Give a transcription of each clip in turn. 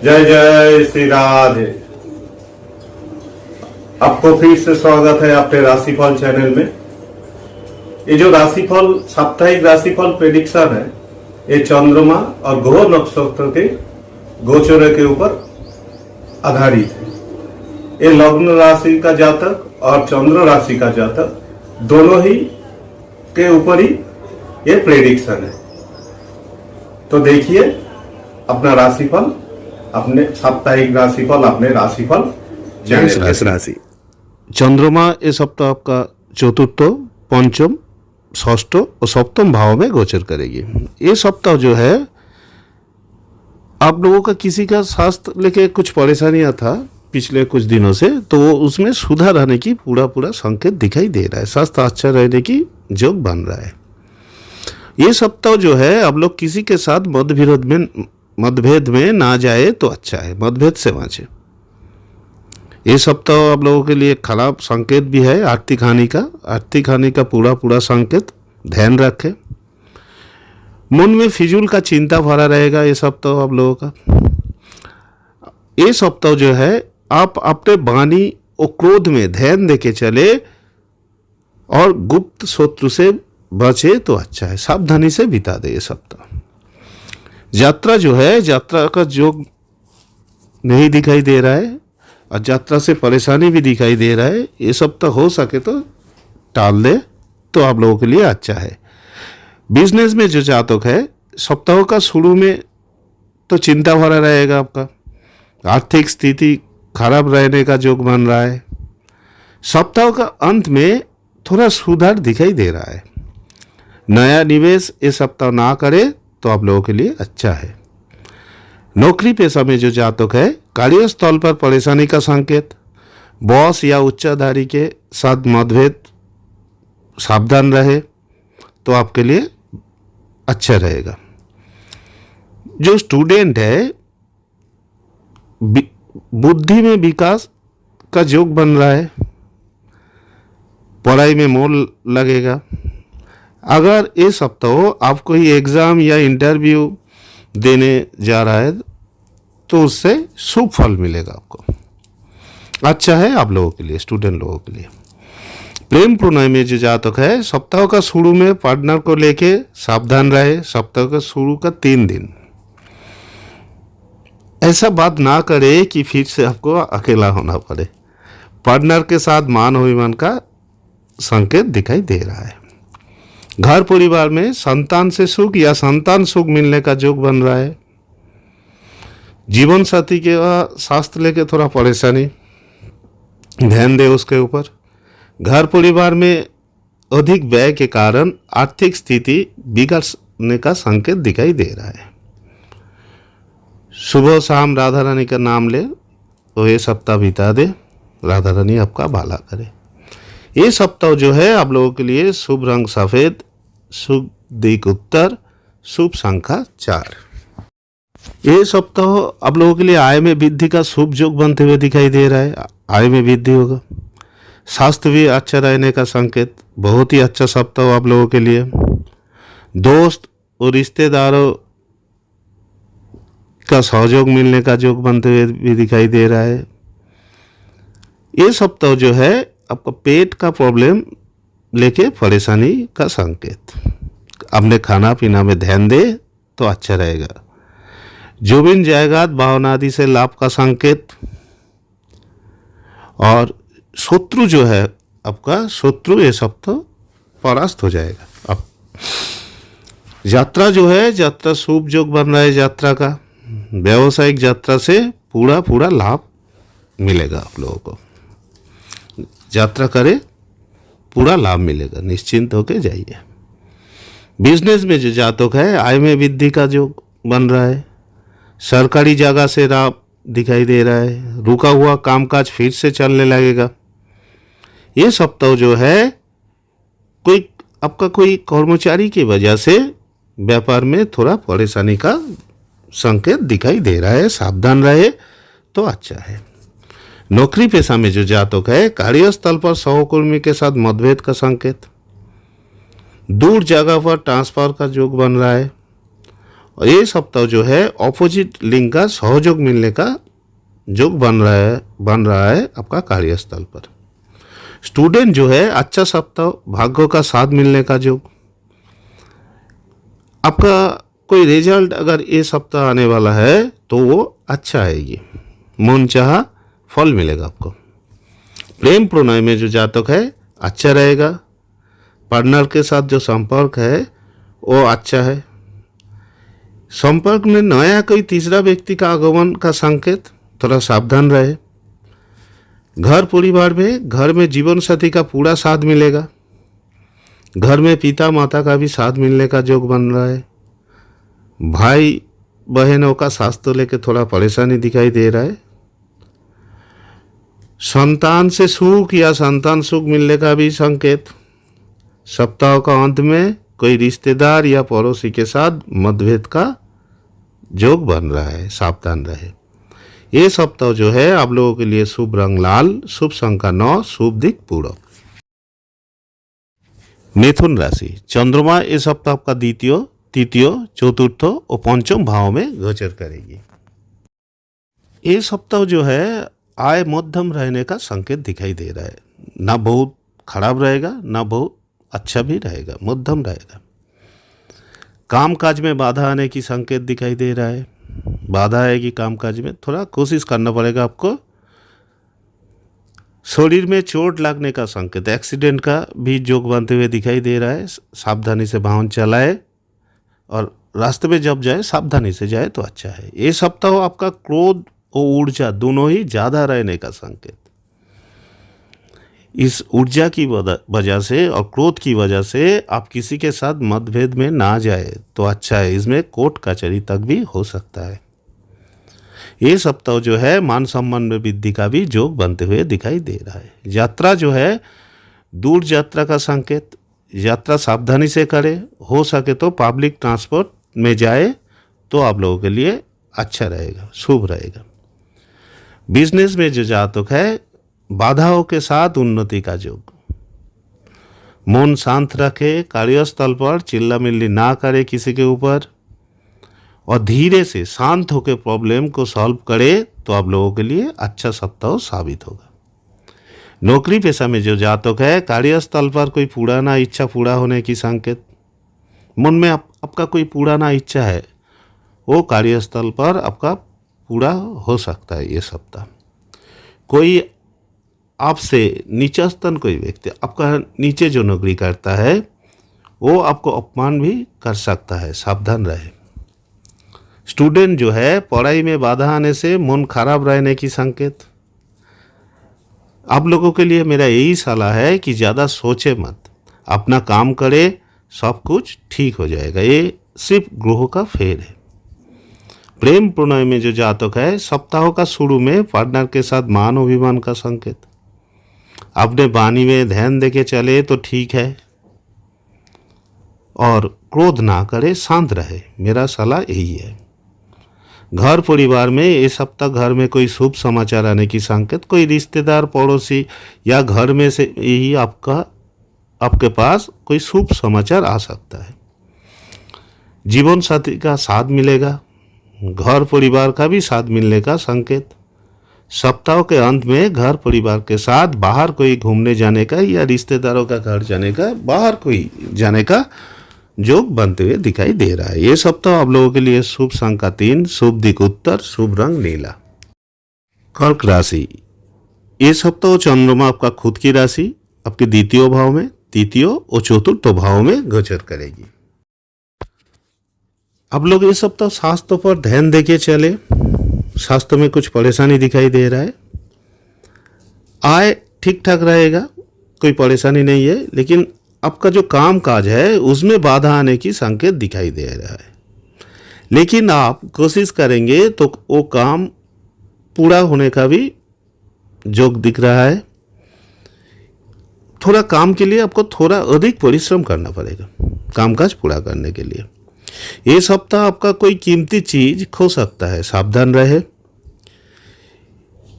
जय जय श्री राधे। आपको फिर से स्वागत है अपने राशिफल चैनल में। ये जो राशिफल साप्ताहिक राशिफल प्रेडिक्शन है, ये चंद्रमा और ग्रह नक्षत्र के गोचर के ऊपर आधारित है। ये लग्न राशि का जातक और चंद्र राशि का जातक दोनों ही के ऊपर ही ये प्रेडिक्शन है। तो देखिए अपना राशिफल, अपने साप्ताहिक राशिफल, अपने राशिफल राशि चंद्रमा ये सप्ताह आपका चतुर्थ, पंचम, षष्ठ और सप्तम भाव में गोचर करेगी। ये सप्ताह जो है आप लोगों का किसी का स्वास्थ्य लेके कुछ परेशानियां था पिछले कुछ दिनों से, तो उसमें सुधार आने की पूरा संकेत दिखाई दे रहा है। स्वास्थ्य अच्छा रहने की योग बन रहा है। ये सप्ताह जो है आप लोग किसी के साथ मतभेद में ना जाए तो अच्छा है, मतभेद से बचे। ये सप्ताह आप लोगों के लिए खराब संकेत भी है। आर्थिक हानि का पूरा संकेत, ध्यान रखें। मन में फिजूल का चिंता भरा रहेगा ये सप्ताह आप लोगों का। ये सप्ताह जो है आप अपने वाणी और क्रोध में ध्यान देके चले और गुप्त शत्रु से बचे तो अच्छा है। सावधानी से बिता दे ये सप्ताह। यात्रा जो है, यात्रा का योग नहीं दिखाई दे रहा है और यात्रा से परेशानी भी दिखाई दे रहा है। ये सप्ताह हो सके तो टाल दे तो आप लोगों के लिए अच्छा है। बिजनेस में जो जातक है, सप्ताह का शुरू में तो चिंता भरा रहेगा आपका। आर्थिक स्थिति खराब रहने का योग बन रहा है। सप्ताह का अंत में थोड़ा सुधार दिखाई दे रहा है। नया निवेश इस सप्ताह ना करे तो आप लोगों के लिए अच्छा है। नौकरी पेशा में जो जातक है, कार्यस्थल पर परेशानी का संकेत, बॉस या उच्चाधिकारी के साथ मतभेद, सावधान रहे तो आपके लिए अच्छा रहेगा। जो स्टूडेंट है, बुद्धि में विकास का योग बन रहा है, पढ़ाई में मन लगेगा। अगर ये सप्ताह आप कोई एग्ज़ाम या इंटरव्यू देने जा रहा है तो उससे शुभ फल मिलेगा आपको। अच्छा है आप लोगों के लिए, स्टूडेंट लोगों के लिए। प्रेम प्रणय में जो जातक है, सप्ताह का शुरू में पार्टनर को लेके सावधान रहे। सप्ताह का शुरू का 3 दिन ऐसा बात ना करे कि फिर से आपको अकेला होना पड़े। पार्टनर के साथ मान अभिमान का संकेत दिखाई दे रहा है। घर परिवार में संतान से सुख या संतान सुख मिलने का योग बन रहा है। जीवन साथी के स्वास्थ्य लेके थोड़ा परेशानी, ध्यान दे उसके ऊपर। घर परिवार में अधिक व्यय के कारण आर्थिक स्थिति बिगड़ने का संकेत दिखाई दे रहा है। सुबह शाम राधा रानी का नाम ले तो ये सप्ताह बिता दे, राधा रानी आपका भला करे। ये सप्ताह जो है आप लोगों के लिए शुभ रंग सफ़ेद, शुभ दिक उत्तर, शुभ संख्या 4। ये सप्ताह आप लोगों के लिए आय में वृद्धि का शुभ योग बनते हुए दिखाई दे रहा है। आय में वृद्धि होगा। स्वास्थ्य भी अच्छा रहने का संकेत, बहुत ही अच्छा सप्ताह आप लोगों के लिए। दोस्त और रिश्तेदारों का सहयोग मिलने का योग बनते हुए भी दिखाई दे रहा है। ये सप्ताह जो है आपका पेट का प्रॉब्लम लेके परेशानी का संकेत। अपने खाना पीना में ध्यान दे तो अच्छा रहेगा। जमीन जायदाद भावना आदि से लाभ का संकेत। और शत्रु जो है आपका, शत्रु ये सप्ताह परास्त हो जाएगा। अब यात्रा जो है, यात्रा शुभ योग बन रहा है। यात्रा का व्यावसायिक यात्रा से पूरा लाभ मिलेगा आप लोगों को। यात्रा करे पूरा लाभ मिलेगा, निश्चिंत होके जाइए। बिजनेस में जो जातक है, आय में वृद्धि का जो बन रहा है। सरकारी जगह से लाभ दिखाई दे रहा है। रुका हुआ कामकाज फिर से चलने लगेगा। ये सप्ताह जो है कोई कर्मचारी की वजह से व्यापार में थोड़ा परेशानी का संकेत दिखाई दे रहा है। सावधान रहे तो अच्छा है। नौकरी पेशा में जो जातक है, कार्यस्थल पर सहकर्मी के साथ मतभेद का संकेत। दूर जगह पर ट्रांसफर का योग बन रहा है। और ये सप्ताह जो है ऑपोजिट लिंग का सहयोग मिलने का योग बन रहा है आपका कार्यस्थल पर। स्टूडेंट जो है अच्छा सप्ताह, भाग्यों का साथ मिलने का योग। आपका कोई रिजल्ट अगर ये सप्ताह आने वाला है तो वो अच्छा आएगी, मन चाहा फल मिलेगा आपको। प्रेम प्रणय में जो जातक है अच्छा रहेगा। पार्टनर के साथ जो संपर्क है वो अच्छा है। संपर्क में नया कोई तीसरा व्यक्ति का आगमन का संकेत, थोड़ा सावधान रहे। घर परिवार में, घर में जीवन साथी का पूरा साथ मिलेगा। घर में पिता माता का भी साथ मिलने का योग बन रहा है। भाई बहनों का स्वास्थ्य लेके थोड़ा परेशानी दिखाई दे रहा है। संतान से सुख या संतान सुख मिलने का भी संकेत। सप्ताह का अंत में कोई रिश्तेदार या पड़ोसी के साथ मतभेद का योग बन रहा है, सावधान रहे। ये सप्ताह जो है आप लोगों के लिए शुभ रंग लाल, शुभ संख्या 9, शुभ दिक पूर्व। मिथुन राशि, चंद्रमा इस सप्ताह आपका द्वितीय, तृतीय, चतुर्थ और पंचम भाव में गोचर करेगी। ये सप्ताह जो है आय मध्यम रहने का संकेत दिखाई दे रहा है। ना बहुत खराब रहेगा, ना बहुत अच्छा भी रहेगा, मध्यम रहेगा। काम काज में बाधा आने की संकेत दिखाई दे रहा है। बाधा आएगी काम काज में, थोड़ा कोशिश करना पड़ेगा आपको। शरीर में चोट लगने का संकेत, एक्सीडेंट का भी योग बनते हुए दिखाई दे रहा है। सावधानी से वाहन चलाए और रास्ते में जब जाए सावधानी से जाए तो अच्छा है। ये सप्ताह आपका क्रोध और ऊर्जा दोनों ही ज़्यादा रहने का संकेत। इस ऊर्जा की वजह से और क्रोध की वजह से आप किसी के साथ मतभेद में ना जाए तो अच्छा है। इसमें कोर्ट कचहरी तक भी हो सकता है। ये सप्ताह जो है मान सम्मान में वृद्धि का भी योग बनते हुए दिखाई दे रहा है। यात्रा जो है दूर यात्रा का संकेत। यात्रा सावधानी से करें, हो सके तो पब्लिक ट्रांसपोर्ट में जाए तो आप लोगों के लिए अच्छा रहेगा, शुभ रहेगा। बिजनेस में जो जातक है बाधाओं के साथ उन्नति का योग। मन शांत रखे, कार्यस्थल पर चिल्ला मिल्ली ना करे किसी के ऊपर, और धीरे से शांत होकर प्रॉब्लम को सॉल्व करे तो आप लोगों के लिए अच्छा सप्ताह साबित होगा। नौकरी पेशा में जो जातक है कार्यस्थल पर कोई पुराना इच्छा पूरा होने की संकेत। मन में आपका कोई पुराना इच्छा है वो कार्यस्थल पर आपका पूरा हो सकता है। ये सप्ताह कोई आपसे नीचा स्तन कोई व्यक्ति आपका नीचे जो नौकरी करता है वो आपको अपमान भी कर सकता है, सावधान रहे। स्टूडेंट जो है पढ़ाई में बाधा आने से मन खराब रहने की संकेत। आप लोगों के लिए मेरा यही सलाह है कि ज़्यादा सोचे मत, अपना काम करे, सब कुछ ठीक हो जाएगा। ये सिर्फ ग्रहों का फेर है। प्रेम प्रणय में जो जातक है सप्ताह का शुरू में पार्टनर के साथ मान अभिमान का संकेत। अपने वाणी में ध्यान देके चले तो ठीक है, और क्रोध ना करे, शांत रहे। मेरा सलाह यही है। घर परिवार में ये सप्ताह घर में कोई शुभ समाचार आने की संकेत। कोई रिश्तेदार, पड़ोसी या घर में से यही आपके पास कोई शुभ समाचार आ सकता है। जीवन साथी का साथ मिलेगा। घर परिवार का भी साथ मिलने का संकेत। सप्ताह के अंत में घर परिवार के साथ बाहर कोई घूमने जाने का या रिश्तेदारों का घर जाने का, बाहर कोई जाने का योग बनते हुए दिखाई दे रहा है। ये सप्ताह आप लोगों के लिए शुभ संख्या 3, शुभ दिक उत्तर, शुभ रंग नीला। कर्क राशि, ये सप्ताह चंद्रमा आपका खुद की राशि आपके द्वितीय भाव में, तृतीय और चतुर्थ भाव में गोचर करेगी। आप लोग ये सप्ताह स्वास्थ्य पर ध्यान देके चले। स्वास्थ्य में कुछ परेशानी दिखाई दे रहा है। आय ठीक ठाक रहेगा, कोई परेशानी नहीं है, लेकिन आपका जो काम काज है उसमें बाधा आने की संकेत दिखाई दे रहा है। लेकिन आप कोशिश करेंगे तो वो काम पूरा होने का भी योग दिख रहा है। थोड़ा काम के लिए आपको थोड़ा अधिक परिश्रम करना पड़ेगा कामकाज पूरा करने के लिए। ये सप्ताह आपका कोई कीमती चीज खो सकता है, सावधान रहे।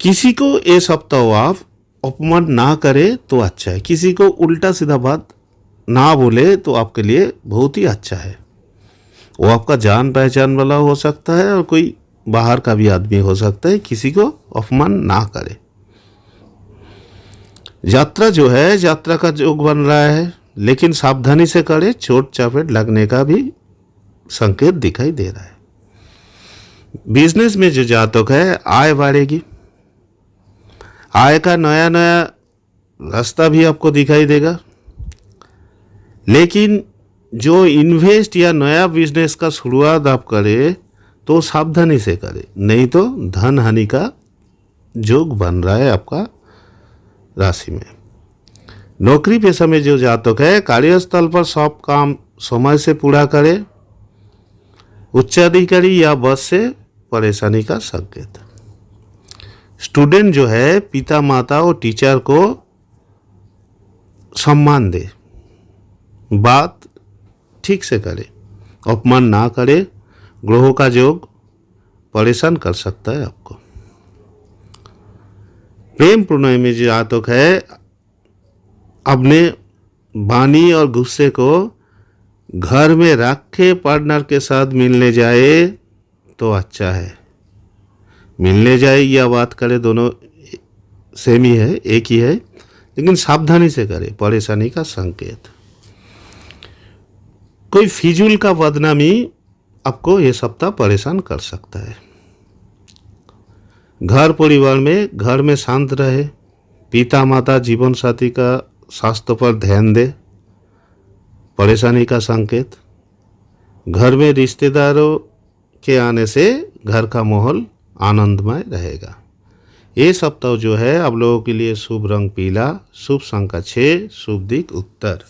किसी को ये सप्ताह आप अपमान ना करे तो अच्छा है। किसी को उल्टा सीधा बात ना बोले तो आपके लिए बहुत ही अच्छा है। वो आपका जान पहचान वाला हो सकता है और कोई बाहर का भी आदमी हो सकता है, किसी को अपमान ना करे। यात्रा जो है, यात्रा का योग बन रहा है, लेकिन सावधानी से करे, चोट चापेट लगने का भी संकेत दिखाई दे रहा है। बिजनेस में जो जातक है, आय बढ़ेगी, आय का नया नया रास्ता भी आपको दिखाई देगा। लेकिन जो इन्वेस्ट या नया बिजनेस का शुरुआत आप करें तो सावधानी से करें, नहीं तो धन हानि का योग बन रहा है आपका राशि में। नौकरी पेशा में जो जातक है, कार्यस्थल पर सब काम समय से पूरा करे। उच्चाधिकारी या बस से परेशानी का संकेत। स्टूडेंट जो है, पिता माता और टीचर को सम्मान दे, बात ठीक से करे, अपमान ना करे। ग्रहों का योग परेशान कर सकता है आपको। प्रेम प्रणय में जो जातक है, अपने वाणी और गुस्से को घर में रख के पार्टनर के साथ मिलने जाए तो अच्छा है। मिलने जाए या बात करे, दोनों सेम ही है, एक ही है, लेकिन सावधानी से करे, परेशानी का संकेत। कोई फिजूल का बदनामी आपको ये सप्ताह परेशान कर सकता है। घर परिवार में शांत रहे। पिता माता जीवन साथी का स्वास्थ्य पर ध्यान दे, परेशानी का संकेत। घर में रिश्तेदारों के आने से घर का माहौल आनंदमय रहेगा। ये सप्ताह जो है आप लोगों के लिए शुभ रंग पीला, शुभ संख्या 6, शुभ दिक उत्तर।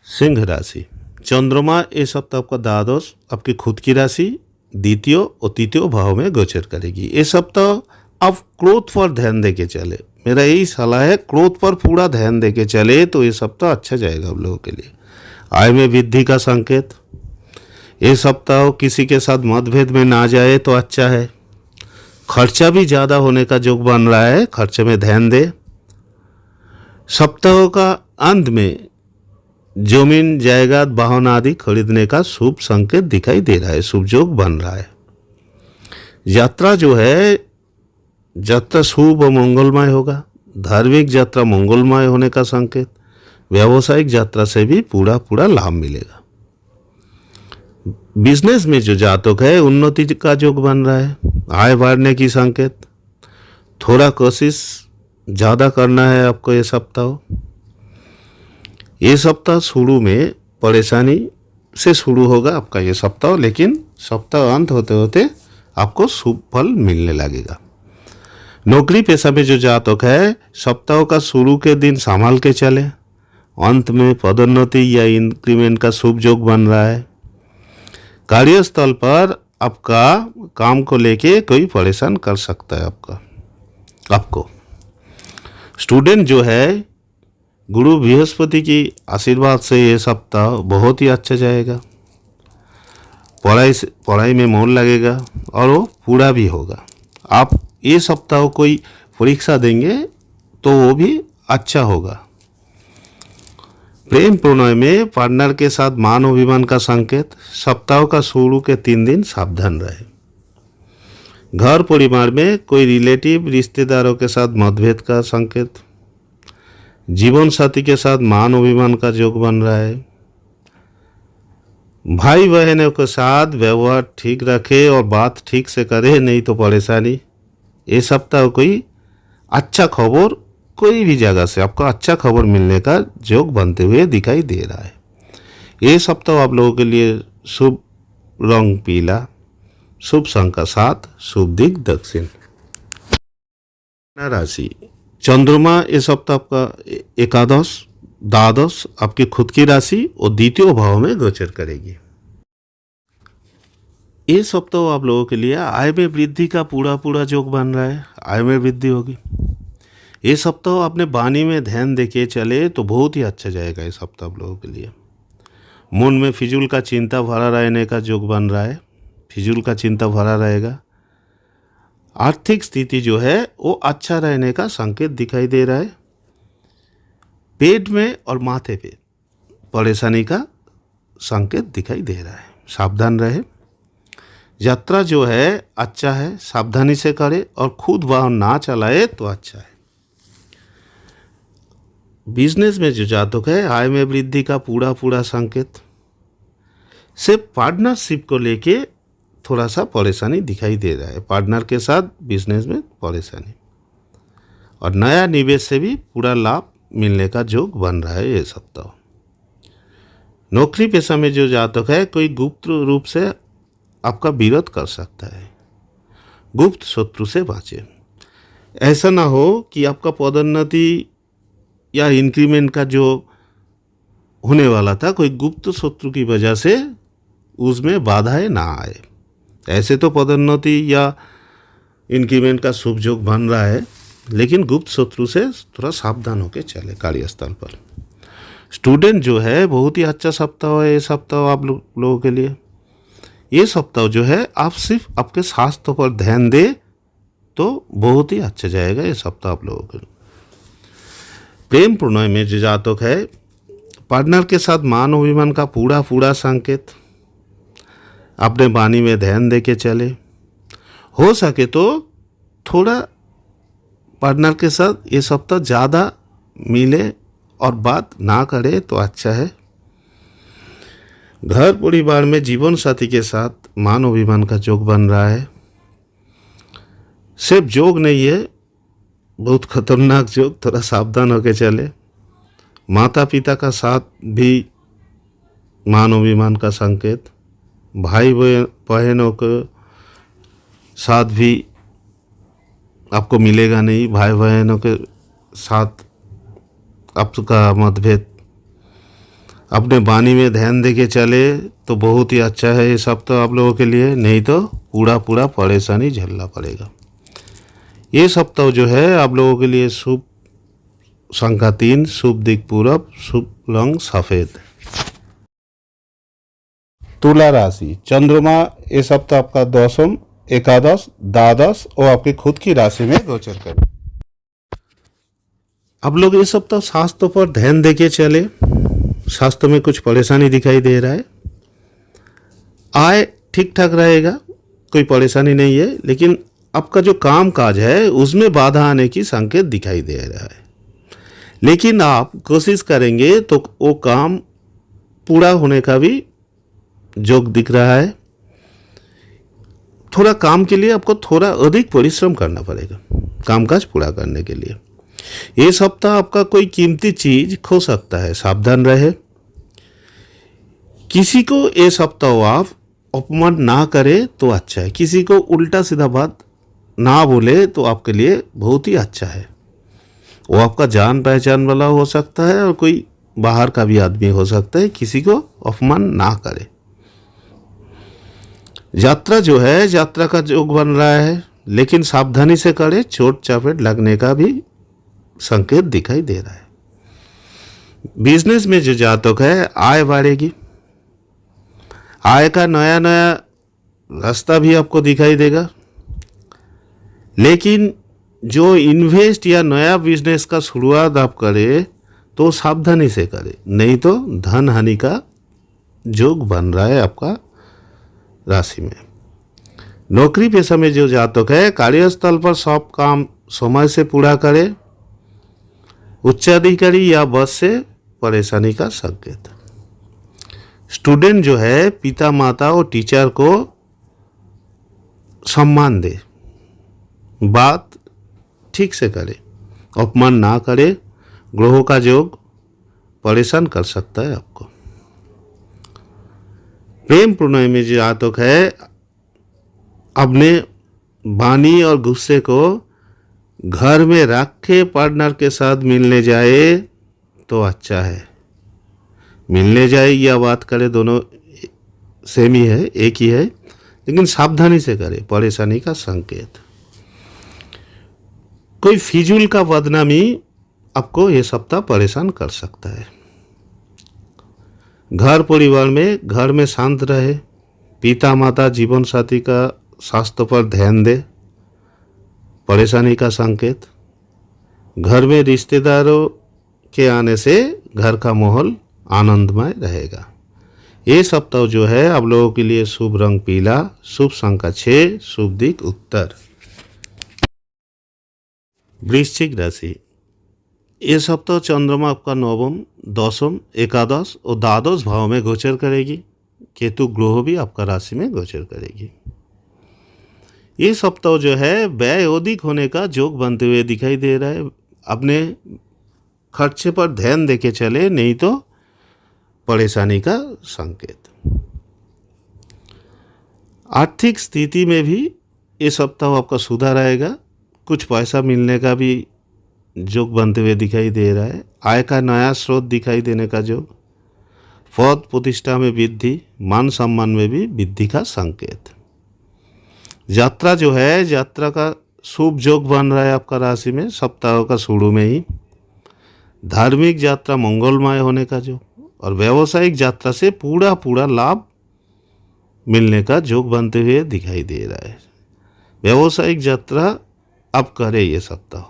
सिंह राशि। चंद्रमा इस सप्ताह आपका द्वादश, आपकी खुद की राशि द्वितीय और तृतीय भाव में गोचर करेगी। इस सप्ताह आप क्रोध पर ध्यान देके चले। मेरा यही सलाह है, क्रोध पर पूरा ध्यान देके चले तो ये सप्ताह अच्छा जाएगा आप लोगों के लिए। आय में वृद्धि का संकेत। ये सप्ताह किसी के साथ मतभेद में ना जाए तो अच्छा है। खर्चा भी ज़्यादा होने का योग बन रहा है, खर्चे में ध्यान दे। सप्ताह का अंत में जमीन जायदाद वाहन आदि खरीदने का शुभ संकेत दिखाई दे रहा है, शुभ योग बन रहा है। यात्रा जो है, यात्रा शुभ और मंगलमय होगा। धार्मिक यात्रा मंगलमय होने का संकेत। व्यावसायिक यात्रा से भी पूरा लाभ मिलेगा। बिजनेस में जो जातक है, उन्नति का योग बन रहा है। आय बढ़ने की संकेत। थोड़ा कोशिश ज़्यादा करना है आपको ये सप्ताह। ये सप्ताह शुरू में परेशानी से शुरू होगा आपका ये सप्ताह, लेकिन सप्ताह अंत होते होते आपको शुभ फल मिलने लगेगा। नौकरी पेशा में जो जातक है, सप्ताह का शुरू के दिन संभाल के चले। अंत में पदोन्नति या इंक्रीमेंट का शुभ योग बन रहा है। कार्यस्थल पर आपका काम को लेके कोई परेशान कर सकता है आपको। स्टूडेंट जो है, गुरु बृहस्पति की आशीर्वाद से ये सप्ताह बहुत ही अच्छा जाएगा। पढ़ाई में मन लगेगा और वो पूरा भी होगा। आप ये सप्ताह कोई परीक्षा देंगे तो वो भी अच्छा होगा। प्रेम प्रणय में पार्टनर के साथ मान अभिमान का संकेत। सप्ताह का शुरू के 3 दिन सावधान रहे। घर परिवार में कोई रिलेटिव रिश्तेदारों के साथ मतभेद का संकेत। जीवन साथी के साथ मान अभिमान का योग बन रहा है। भाई बहनों के साथ व्यवहार ठीक रखे और बात ठीक से करे, नहीं तो परेशानी। ये सप्ताह कोई अच्छा खबर, कोई भी जगह से आपको अच्छा खबर मिलने का योग बनते हुए दिखाई दे रहा है। ये सप्ताह आप लोगों के लिए शुभ रंग पीला, शुभ संख्या 7, शुभ दिक दक्षिण। राशि। चंद्रमा इस सप्ताह आपका एकादश, द्वादश, आपकी खुद की राशि और द्वितीय भाव में गोचर करेगी। ये सप्ताह आप लोगों के लिए आय में वृद्धि का पूरा योग बन रहा है। आय में वृद्धि होगी। ये सप्ताह अपने वाणी में ध्यान देके चले तो बहुत ही अच्छा जाएगा। ये सप्ताह आप लोगों के लिए मन में फिजूल का चिंता भरा रहने का योग बन रहा है। फिजूल का चिंता भरा रहेगा। आर्थिक स्थिति जो है वो अच्छा रहने का संकेत दिखाई दे रहा है। पेट में और माथे पे परेशानी का संकेत दिखाई दे रहा है। सावधान रहे। यात्रा जो है अच्छा है, सावधानी से करे और खुद वाहन ना चलाए तो अच्छा है। बिजनेस में जो जातक है, आय में वृद्धि का पूरा संकेत। सिर्फ पार्टनरशिप को लेके थोड़ा सा परेशानी दिखाई दे रहा है, पार्टनर के साथ बिजनेस में परेशानी, और नया निवेश से भी पूरा लाभ मिलने का योग बन रहा है ये सप्ताह। नौकरी पेशा में जो जातक है, कोई गुप्त रूप से आपका विरोध कर सकता है, गुप्त शत्रु से बचे। ऐसा ना हो कि आपका पदोन्नति या इंक्रीमेंट का जो होने वाला था, कोई गुप्त शत्रु की वजह से उसमें बाधाएं ना आए। ऐसे तो पदोन्नति या इंक्रीमेंट का शुभ योग बन रहा है, लेकिन गुप्त शत्रु से थोड़ा सावधान होकर चले कार्यस्थल पर। स्टूडेंट जो है, बहुत ही अच्छा सप्ताह है ये सप्ताह आप लोगों के लिए। ये सप्ताह जो है, आप सिर्फ आपके स्वास्थ्य पर ध्यान दे तो बहुत ही अच्छा जाएगा ये सप्ताह आप लोगों के लिए। प्रेम प्रणय में जो जातक है, पार्टनर के साथ मान अभिमान का पूरा संकेत। अपने वाणी में ध्यान दे के चले। हो सके तो थोड़ा पार्टनर के साथ ये सप्ताह ज़्यादा मिले और बात ना करे तो अच्छा है। घर परिवार में जीवन साथी के साथ मान अभिमान का योग बन रहा है। सिर्फ योग नहीं है, बहुत खतरनाक योग, थोड़ा सावधान होकर चले। माता पिता का साथ भी मान अभिमान का संकेत। भाई बहनों के साथ भी आपको मिलेगा नहीं, भाई बहनों के साथ आपका मतभेद। अपने वाणी में ध्यान दे के चले तो बहुत ही अच्छा है ये सप्ताह आप लोगों के लिए, नहीं तो पूरा परेशानी झेलना पड़ेगा। ये सप्ताह जो है आप लोगों के लिए शुभ संख्या 3, शुभ दिक पूरब, शुभ रंग सफेद। तुला राशि, चंद्रमा ये सप्ताह आपका 10वीं, एकादश, द्वादश और आपकी खुद की राशि में गोचर करें। आप लोग ये सप्ताह स्वास्थ्य पर ध्यान देके चले। स्वास्थ्य में कुछ परेशानी दिखाई दे रहा है। आय ठीक ठाक रहेगा, कोई परेशानी नहीं है, लेकिन आपका जो काम काज है उसमें बाधा आने की संकेत दिखाई दे रहा है। लेकिन आप कोशिश करेंगे तो वो काम पूरा होने का भी योग दिख रहा है। थोड़ा काम के लिए आपको थोड़ा अधिक परिश्रम करना पड़ेगा कामकाज पूरा करने के लिए। ये सप्ताह आपका कोई कीमती चीज खो सकता है, सावधान रहे। किसी को ये सप्ताह आप अपमान ना करे तो अच्छा है, किसी को उल्टा सीधा बात ना बोले तो आपके लिए बहुत ही अच्छा है। वो आपका जान पहचान वाला हो सकता है और कोई बाहर का भी आदमी हो सकता है, किसी को अपमान ना करे। यात्रा जो है, यात्रा का योग बन रहा है, लेकिन सावधानी से करे, चोट चापेट लगने का भी संकेत दिखाई दे रहा है। बिजनेस में जो जातक है, आय बढ़ेगी। आय का नया रास्ता भी आपको दिखाई देगा, लेकिन जो इन्वेस्ट या नया बिजनेस का शुरुआत आप करें तो सावधानी से करें, नहीं तो धन हानि का योग बन रहा है आपका राशि में। नौकरी पेशा में जो जातक है, कार्यस्थल पर सब काम समय से पूरा करे। उच्चाधिकारी या बस से परेशानी का संकेत। स्टूडेंट जो है, पिता माता और टीचर को सम्मान दे, बात ठीक से करे, अपमान ना करे। ग्रहों का योग परेशान कर सकता है आपको। प्रेम प्रणय में जो जातक है, अपने वाणी और गुस्से को घर में रख के पार्टनर के साथ मिलने जाए तो अच्छा है। मिलने जाए या बात करे, दोनों सेम ही है, एक ही है, लेकिन सावधानी से करे, परेशानी का संकेत। कोई फिजूल का बदनामी आपको ये सप्ताह परेशान कर सकता है। घर में शांत रहे। पिता माता जीवन साथी का स्वास्थ्य पर ध्यान दे, परेशानी का संकेत। घर में रिश्तेदारों के आने से घर का माहौल आनंदमय रहेगा। ये सप्ताह जो है आप लोगों के लिए शुभ रंग पीला, शुभ संख्या 6, शुभ दिक उत्तर। वृश्चिक राशि, ये सप्ताह चंद्रमा आपका नवम, दशम, एकादश और द्वादश भाव में गोचर करेगी। केतु ग्रह भी आपका राशि में गोचर करेगी। ये सप्ताह जो है व्यय अधिक होने का योग बनते हुए दिखाई दे रहा है। अपने खर्चे पर ध्यान देके चले, नहीं तो परेशानी का संकेत। आर्थिक स्थिति में भी ये सप्ताह आपका सुधार आएगा। कुछ पैसा मिलने का भी योग बनते हुए दिखाई दे रहा है। आय का नया स्रोत दिखाई देने का योग, पद प्रतिष्ठा में वृद्धि, मान सम्मान में भी वृद्धि का संकेत। यात्रा जो है, यात्रा का शुभ योग बन रहा है आपका राशि में सप्ताह का शुरू में ही। धार्मिक यात्रा मंगलमय होने का योग और व्यावसायिक यात्रा से पूरा लाभ मिलने का योग बनते हुए दिखाई दे रहा है। व्यावसायिक यात्रा आप करें, ये सप्ताह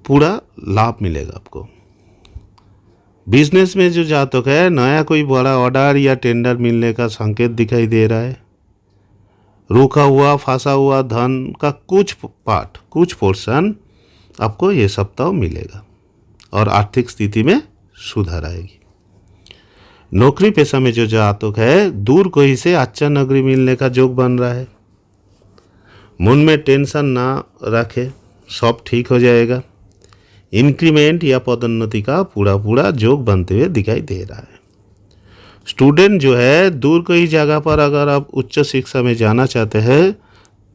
पूरा लाभ मिलेगा आपको। बिजनेस में जो जातक है, नया कोई बड़ा ऑर्डर या टेंडर मिलने का संकेत दिखाई दे रहा है। रुका हुआ, फंसा हुआ धन का कुछ पार्ट, कुछ पोर्शन आपको ये सप्ताह मिलेगा और आर्थिक स्थिति में सुधार आएगी। नौकरी पेशा में जो जातक है, दूर कहीं से अच्छा नौकरी मिलने का योग बन रहा है। मन में टेंशन ना रखे, सब ठीक हो जाएगा। इंक्रीमेंट या पदोन्नति का पूरा योग बनते हुए दिखाई दे रहा है। स्टूडेंट जो है, दूर कहीं जगह पर अगर आप उच्च शिक्षा में जाना चाहते हैं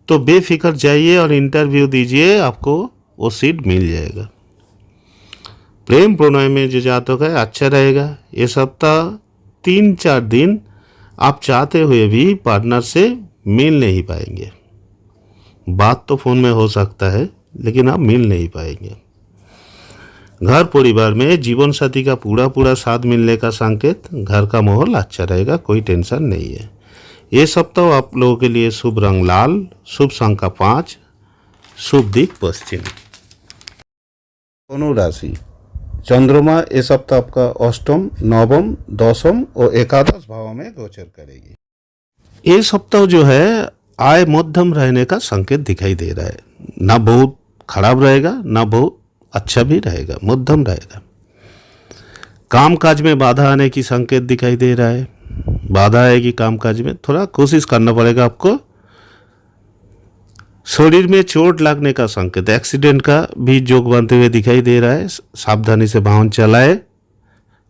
तो बेफिक्र जाइए और इंटरव्यू दीजिए, आपको वो सीट मिल जाएगा। प्रेम प्रणय में जो जातक है, अच्छा रहेगा। ये सप्ताह 3-4 दिन आप चाहते हुए भी पार्टनर से मिल नहीं पाएंगे। बात तो फोन में हो सकता है, लेकिन आप मिल नहीं पाएंगे। घर परिवार में जीवन साथी का पूरा साथ मिलने का संकेत। घर का माहौल अच्छा रहेगा, कोई टेंशन नहीं है। ये सप्ताह आप लोगों के लिए शुभ रंग लाल, शुभ संख्या 5, शुभ दिक पश्चिम। धनु राशि, चंद्रमा ये सप्ताह आपका अष्टम, नवम, दशम और एकादश भाव में गोचर करेगी। ये सप्ताह जो है आय मध्यम रहने का संकेत दिखाई दे रहा है। ना बहुत खराब रहेगा, ना बहुत अच्छा भी रहेगा, मध्यम रहेगा। काम काज में बाधा आने की संकेत दिखाई दे रहा है। बाधा आएगी काम काज में, थोड़ा कोशिश करना पड़ेगा आपको। शरीर में चोट लगने का संकेत, एक्सीडेंट का भी योग बनते हुए दिखाई दे रहा है। सावधानी से वाहन चलाए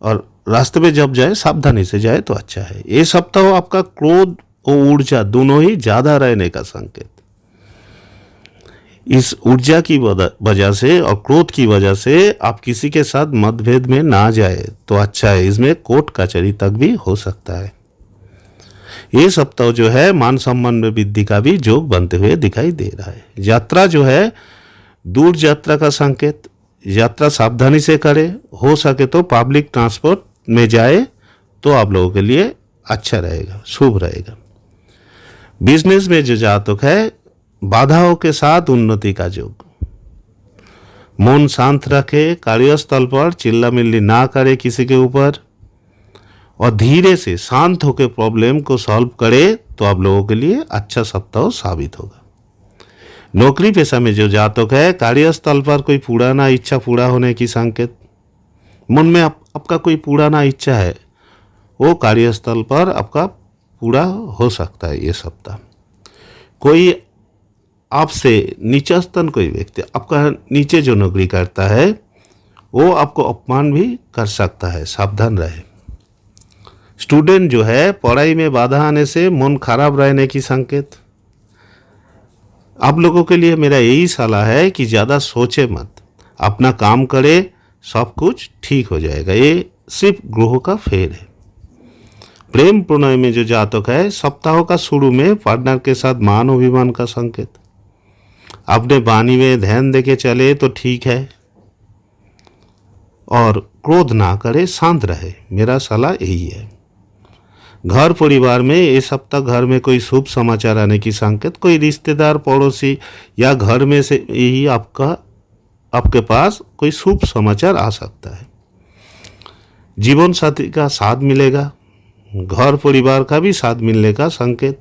और रास्ते में जब जाए सावधानी से जाए तो अच्छा है। ये सप्ताह आपका क्रोध और ऊर्जा दोनों ही ज़्यादा रहने का संकेत। इस ऊर्जा की वजह से और क्रोध की वजह से आप किसी के साथ मतभेद में ना जाए तो अच्छा है। इसमें कोर्ट कचहरी तक भी हो सकता है। ये सप्ताह जो है मान सम्मान में वृद्धि का भी योग बनते हुए दिखाई दे रहा है। यात्रा जो है दूर यात्रा का संकेत। यात्रा सावधानी से करें, हो सके तो पब्लिक ट्रांसपोर्ट में जाए तो आप लोगों के लिए अच्छा रहेगा, शुभ रहेगा। बिजनेस में जो जातक है, बाधाओं के साथ उन्नति का योग। मन शांत रखे, कार्यस्थल पर चिल्ला मिल्ली ना करे किसी के ऊपर और धीरे से शांत होकर प्रॉब्लम को सॉल्व करे तो आप लोगों के लिए अच्छा सप्ताह साबित होगा। नौकरी पेशा में जो जातक है, कार्यस्थल पर कोई पुराना इच्छा पूरा होने की संकेत। मन में आपका कोई पुराना इच्छा है, वो कार्यस्थल पर आपका पूरा हो सकता है। ये सप्ताह कोई आपसे नीचा स्तन कोई व्यक्ति आपका नीचे जो नौकरी करता है वो आपको अपमान भी कर सकता है, सावधान रहे। स्टूडेंट जो है, पढ़ाई में बाधा आने से मन खराब रहने की संकेत। आप लोगों के लिए मेरा यही सलाह है कि ज़्यादा सोचे मत, अपना काम करे, सब कुछ ठीक हो जाएगा। ये सिर्फ ग्रहों का फेर है। प्रेम प्रणय में जो जातक है, सप्ताह का शुरू में पार्टनर के साथ मान अभिमान का संकेत। अपने वाणी में ध्यान देके चले तो ठीक है और क्रोध ना करे, शांत रहे। मेरा सलाह यही है। घर परिवार में ये सप्ताह घर में कोई शुभ समाचार आने की संकेत। कोई रिश्तेदार, पड़ोसी या घर में से यही आपके पास कोई शुभ समाचार आ सकता है। जीवन साथी का साथ मिलेगा, घर परिवार का भी साथ मिलने का संकेत।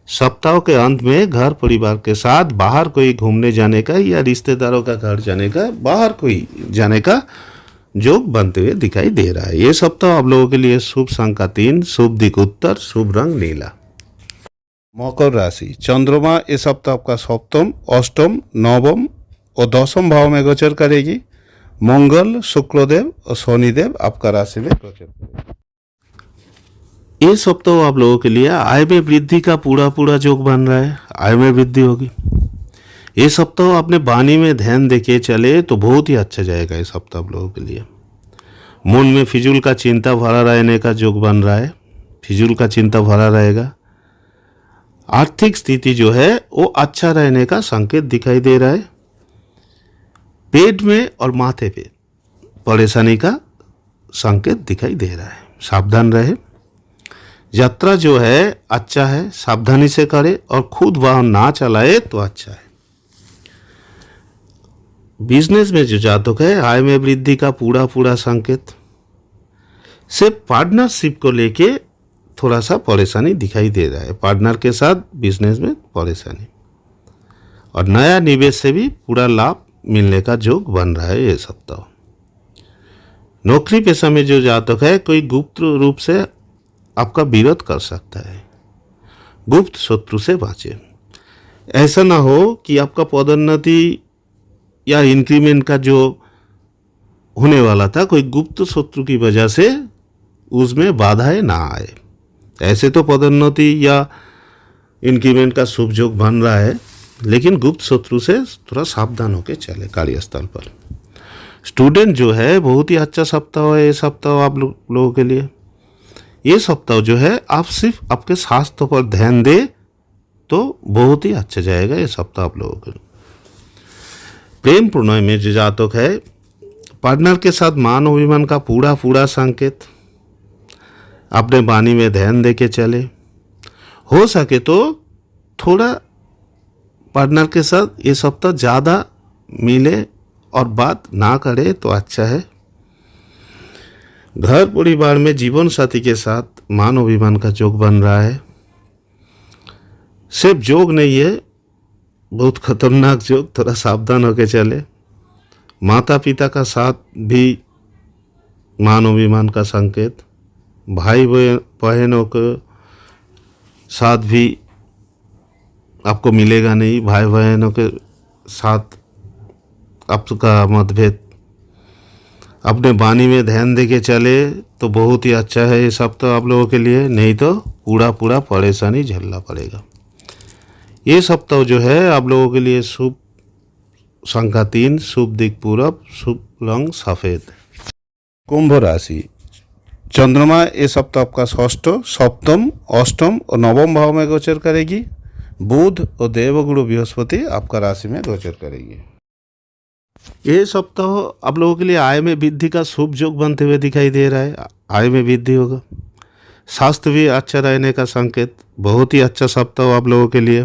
सप्ताह के अंत में घर परिवार के साथ बाहर कोई घूमने जाने का या रिश्तेदारों का घर जाने का, बाहर कोई जाने का योग बनते हुए दिखाई दे रहा है। ये सप्ताह आप लोगों के लिए शुभ संख्या 3, शुभ दिक उत्तर, शुभ रंग नीला। मकर राशि, चंद्रमा इस सप्ताह आपका सप्तम, अष्टम, नवम और 10वें भाव में गोचर करेगी। मंगल, शुक्रदेव और शनिदेव आपका राशि में गोचर करेगी। ये सप्ताह आप लोगों के लिए आय में वृद्धि का पूरा योग बन रहा है। आय में वृद्धि होगी। ये सप्ताह अपने वाणी में ध्यान देके चले तो बहुत ही अच्छा जाएगा। ये सप्ताह आप लोगों के लिए मन में फिजूल का चिंता भरा रहने का योग बन रहा है। फिजूल का चिंता भरा रहेगा। आर्थिक स्थिति जो है वो अच्छा रहने का संकेत दिखाई दे रहा है। पेट में और माथे पे परेशानी का संकेत दिखाई दे रहा है। सावधान रहे। यात्रा जो है अच्छा है, सावधानी से करे और खुद वाहन ना चलाए तो अच्छा है। बिजनेस में जो जातक है आय में वृद्धि का पूरा संकेत। सिर्फ पार्टनरशिप को लेके थोड़ा सा परेशानी दिखाई दे रहा है। पार्टनर के साथ बिजनेस में परेशानी और नया निवेश से भी पूरा लाभ मिलने का योग बन रहा है ये सप्ताह। नौकरी पेशा में जो जातक है कोई गुप्त रूप से आपका विरोध कर सकता है। गुप्त शत्रु से बचे। ऐसा ना हो कि आपका पदोन्नति या इंक्रीमेंट का जो होने वाला था कोई गुप्त शत्रु की वजह से उसमें बाधाएं ना आए। ऐसे तो पदोन्नति या इंक्रीमेंट का शुभ योग बन रहा है, लेकिन गुप्त शत्रु से थोड़ा सावधान होकर चले कार्यस्थल पर। स्टूडेंट जो है बहुत ही अच्छा सप्ताह है ये सप्ताह आप लोगों के लिए। ये सप्ताह जो है आप सिर्फ आपके स्वास्थ्य पर ध्यान दे तो बहुत ही अच्छा जाएगा ये सप्ताह आप लोगों के लिए। प्रेम प्रणय में जो जातक है पार्टनर के साथ मान अभिमान का पूरा संकेत। अपने वाणी में ध्यान दे के चले। हो सके तो थोड़ा पार्टनर के साथ ये सप्ताह ज़्यादा मिले और बात ना करे तो अच्छा है। घर परिवार में जीवन साथी के साथ मान अभिमान का योग बन रहा है। सिर्फ योग नहीं है, बहुत खतरनाक योग, थोड़ा सावधान होकर चले। माता पिता का साथ भी मान अभिमान का संकेत। भाई बहनों के साथ भी आपको मिलेगा नहीं। भाई बहनों के साथ आपका मतभेद। अपने वाणी में ध्यान देके चले तो बहुत ही अच्छा है ये सप्ताह आप लोगों के लिए, नहीं तो पूरा परेशानी झेलना पड़ेगा। ये सप्ताह जो है आप लोगों के लिए शुभ संख्या 3, शुभ दिक पूरब, शुभ रंग सफेद। कुंभ राशि, चंद्रमा ये सप्ताह आपका षष्ठ, सप्तम, अष्टम और नवम भाव में गोचर करेगी। बुध और देवगुरु बृहस्पति आपका राशि में गोचर करेगी। ये सप्ताह आप लोगों के लिए आय में वृद्धि का शुभ योग बनते हुए दिखाई दे रहा है। आय में वृद्धि होगा। स्वास्थ्य भी अच्छा रहने का संकेत। बहुत ही अच्छा सप्ताह आप लोगों के लिए।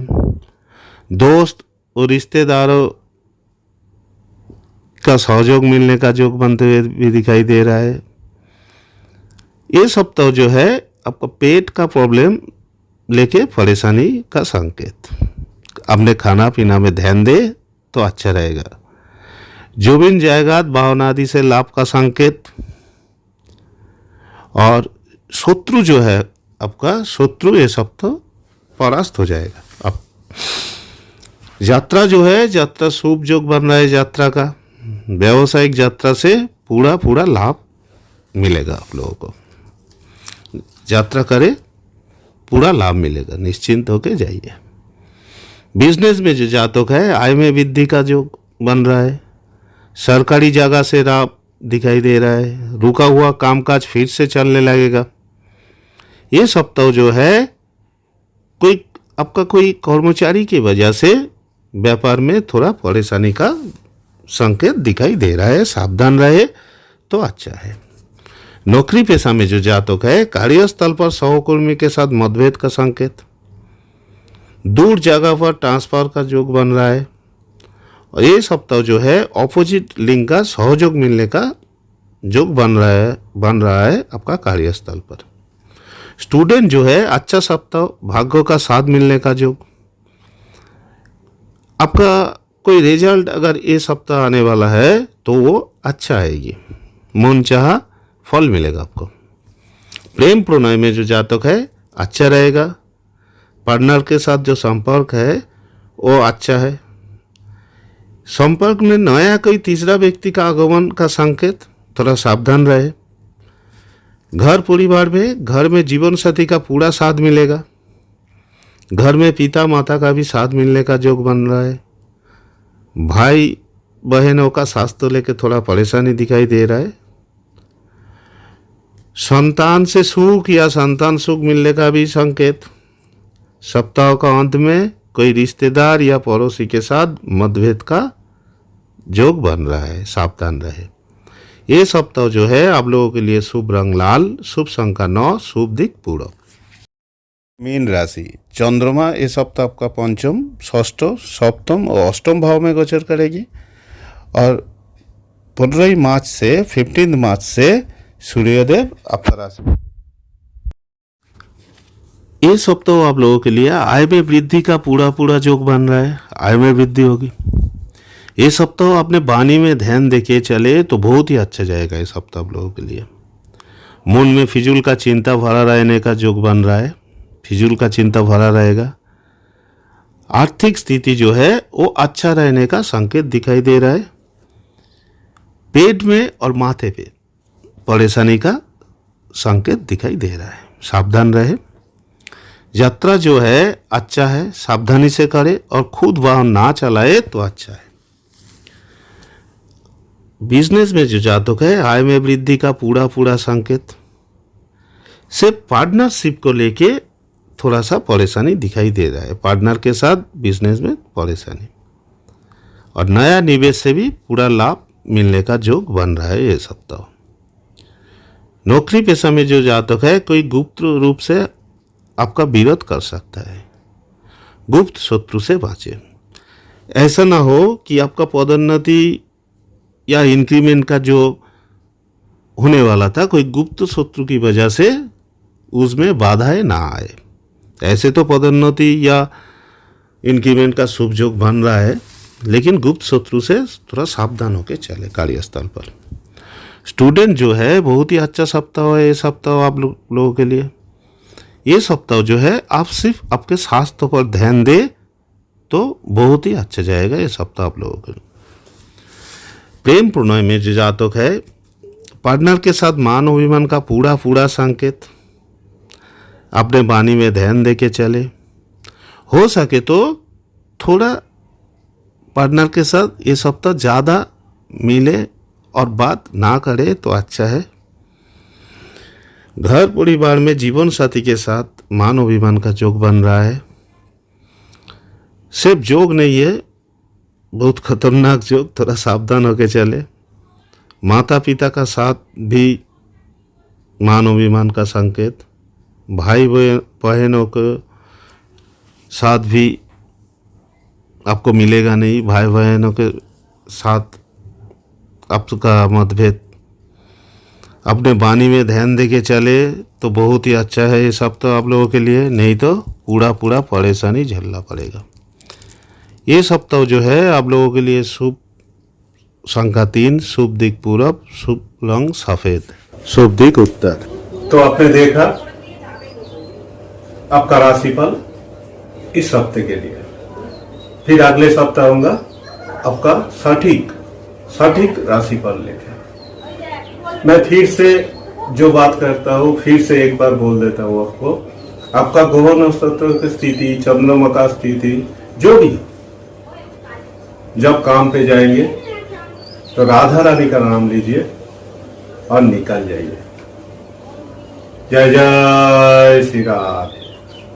दोस्त और रिश्तेदारों का सहयोग मिलने का योग बनते हुए भी दिखाई दे रहा है। ये सप्ताह जो है आपका पेट का प्रॉब्लम लेके परेशानी का संकेत। अपने खाना पीना में ध्यान दे तो अच्छा रहेगा। जमीन जायदाद वाहन आदि से लाभ का संकेत। और शत्रु जो है आपका शत्रु ये सप्ताह परास्त हो जाएगा। अब यात्रा जो है यात्रा शुभ योग बन रहा है। यात्रा का व्यावसायिक यात्रा से पूरा लाभ मिलेगा आप लोगों को। यात्रा करे पूरा लाभ मिलेगा, निश्चिंत होके जाइए। बिजनेस में जो जातक है आय में वृद्धि का जो बन रहा है। सरकारी जगह से लाभ दिखाई दे रहा है। रुका हुआ कामकाज फिर से चलने लगेगा। ये सप्ताह जो है कोई कर्मचारी की वजह से व्यापार में थोड़ा परेशानी का संकेत दिखाई दे रहा है। सावधान रहे तो अच्छा है। नौकरी पेशा में जो जातक है कार्यस्थल पर सहकर्मी के साथ मतभेद का संकेत। दूर जगह पर ट्रांसफर का योग बन रहा है। और ये सप्ताह जो है ऑपोजिट लिंग का सहयोग मिलने का योग बन रहा है आपका कार्यस्थल पर। स्टूडेंट जो है अच्छा सप्ताह, भाग्यों का साथ मिलने का योग। आपका कोई रिजल्ट अगर ये सप्ताह आने वाला है तो वो अच्छा आएगी, मन चाहा फल मिलेगा आपको। प्रेम प्रणय में जो जातक है अच्छा रहेगा। पार्टनर के साथ जो संपर्क है वो अच्छा है। संपर्क में नया कोई तीसरा व्यक्ति का आगमन का संकेत, थोड़ा सावधान रहे। घर परिवार में, घर में जीवन साथी का पूरा साथ मिलेगा। घर में पिता माता का भी साथ मिलने का योग बन रहा है। भाई बहनों का स्वास्थ्य लेके थोड़ा परेशानी दिखाई दे रहा है। संतान से सुख या संतान सुख मिलने का भी संकेत। सप्ताह का अंत में कोई रिश्तेदार या पड़ोसी के साथ मतभेद का योग बन रहा है, सावधान रहे। ये सप्ताह जो है आप लोगों के लिए शुभ रंग लाल, शुभ संख्या 9, शुभ दिक पूर्व। मीन राशि, चंद्रमा इस सप्ताह आपका पंचम, षष्ठ, सप्तम और अष्टम भाव में गोचर करेगी और 15 मार्च से 15 मार्च से सूर्यदेव आपका राशि। ये सप्ताह आप लोगों के लिए आय में वृद्धि का पूरा योग बन रहा है। आय में वृद्धि होगी। ये सप्ताह अपने वाणी में ध्यान देके चले तो बहुत ही अच्छा जाएगा। ये सप्ताह आप लोगों के लिए मन में फिजूल का चिंता भरा रहने का योग बन रहा है। फिजूल का चिंता भरा रहेगा। आर्थिक स्थिति जो है वो अच्छा रहने का संकेत दिखाई दे रहा है। पेट में और माथे पे परेशानी का संकेत दिखाई दे रहा है, सावधान रहे। यात्रा जो है अच्छा है, सावधानी से करे और खुद वाहन ना चलाए तो अच्छा है। बिजनेस में जो जातक है आय में वृद्धि का पूरा संकेत। सिर्फ पार्टनरशिप को लेके थोड़ा सा परेशानी दिखाई दे रहा है। पार्टनर के साथ बिजनेस में परेशानी और नया निवेश से भी पूरा लाभ मिलने का योग बन रहा है ये सप्ताह। नौकरी पेशा में जो जातक है कोई गुप्त रूप से आपका विरोध कर सकता है। गुप्त शत्रु से बचे। ऐसा ना हो कि आपका पदोन्नति या इंक्रीमेंट का जो होने वाला था कोई गुप्त शत्रु की वजह से उसमें बाधाएं ना आए। ऐसे तो पदोन्नति या इंक्रीमेंट का शुभ योग बन रहा है, लेकिन गुप्त शत्रु से थोड़ा सावधान होकर चले कार्यस्थल पर। स्टूडेंट जो है बहुत ही अच्छा सप्ताह है ये सप्ताह आप लोगों के लिए। ये सप्ताह जो है आप सिर्फ आपके स्वास्थ्य पर ध्यान दे तो बहुत ही अच्छा जाएगा ये सप्ताह आप लोगों के लिए। प्रेम प्रणय में जो जातक है पार्टनर के साथ मान अभिमान का पूरा संकेत। अपने वाणी में ध्यान दे के चले। हो सके तो थोड़ा पार्टनर के साथ ये सप्ताह ज़्यादा मिले और बात ना करे तो अच्छा है। घर परिवार में जीवन साथी के साथ मान अभिमान का योग बन रहा है। सिर्फ योग नहीं है, बहुत खतरनाक योग, थोड़ा सावधान होकर चले। माता पिता का साथ भी मान अभिमान का संकेत। भाई बहनों के साथ भी आपको मिलेगा नहीं। भाई बहनों के साथ आपका मतभेद। अपने वाणी में ध्यान देके चले तो बहुत ही अच्छा है ये सप्ताह आप लोगों के लिए, नहीं तो पूरा परेशानी झेलना पड़ेगा। ये सप्ताह जो है आप लोगों के लिए शुभ संख्या 3, शुभ दिक पूरब, शुभ रंग सफेद, शुभ दिक उत्तर। तो आपने देखा आपका राशिफल इस हफ्ते के लिए। फिर अगले सप्ताह होगा आपका सटीक राशिफल लेकर। मैं फिर से जो बात करता हूँ फिर से एक बार बोल देता हूँ आपको। आपका ग्रह नक्षत्र की स्थिति, चंद्रमा का स्थिति जो भी, जब काम पे जाएंगे तो राधा रानी का नाम लीजिए और निकल जाइए। जय जय श्री राम।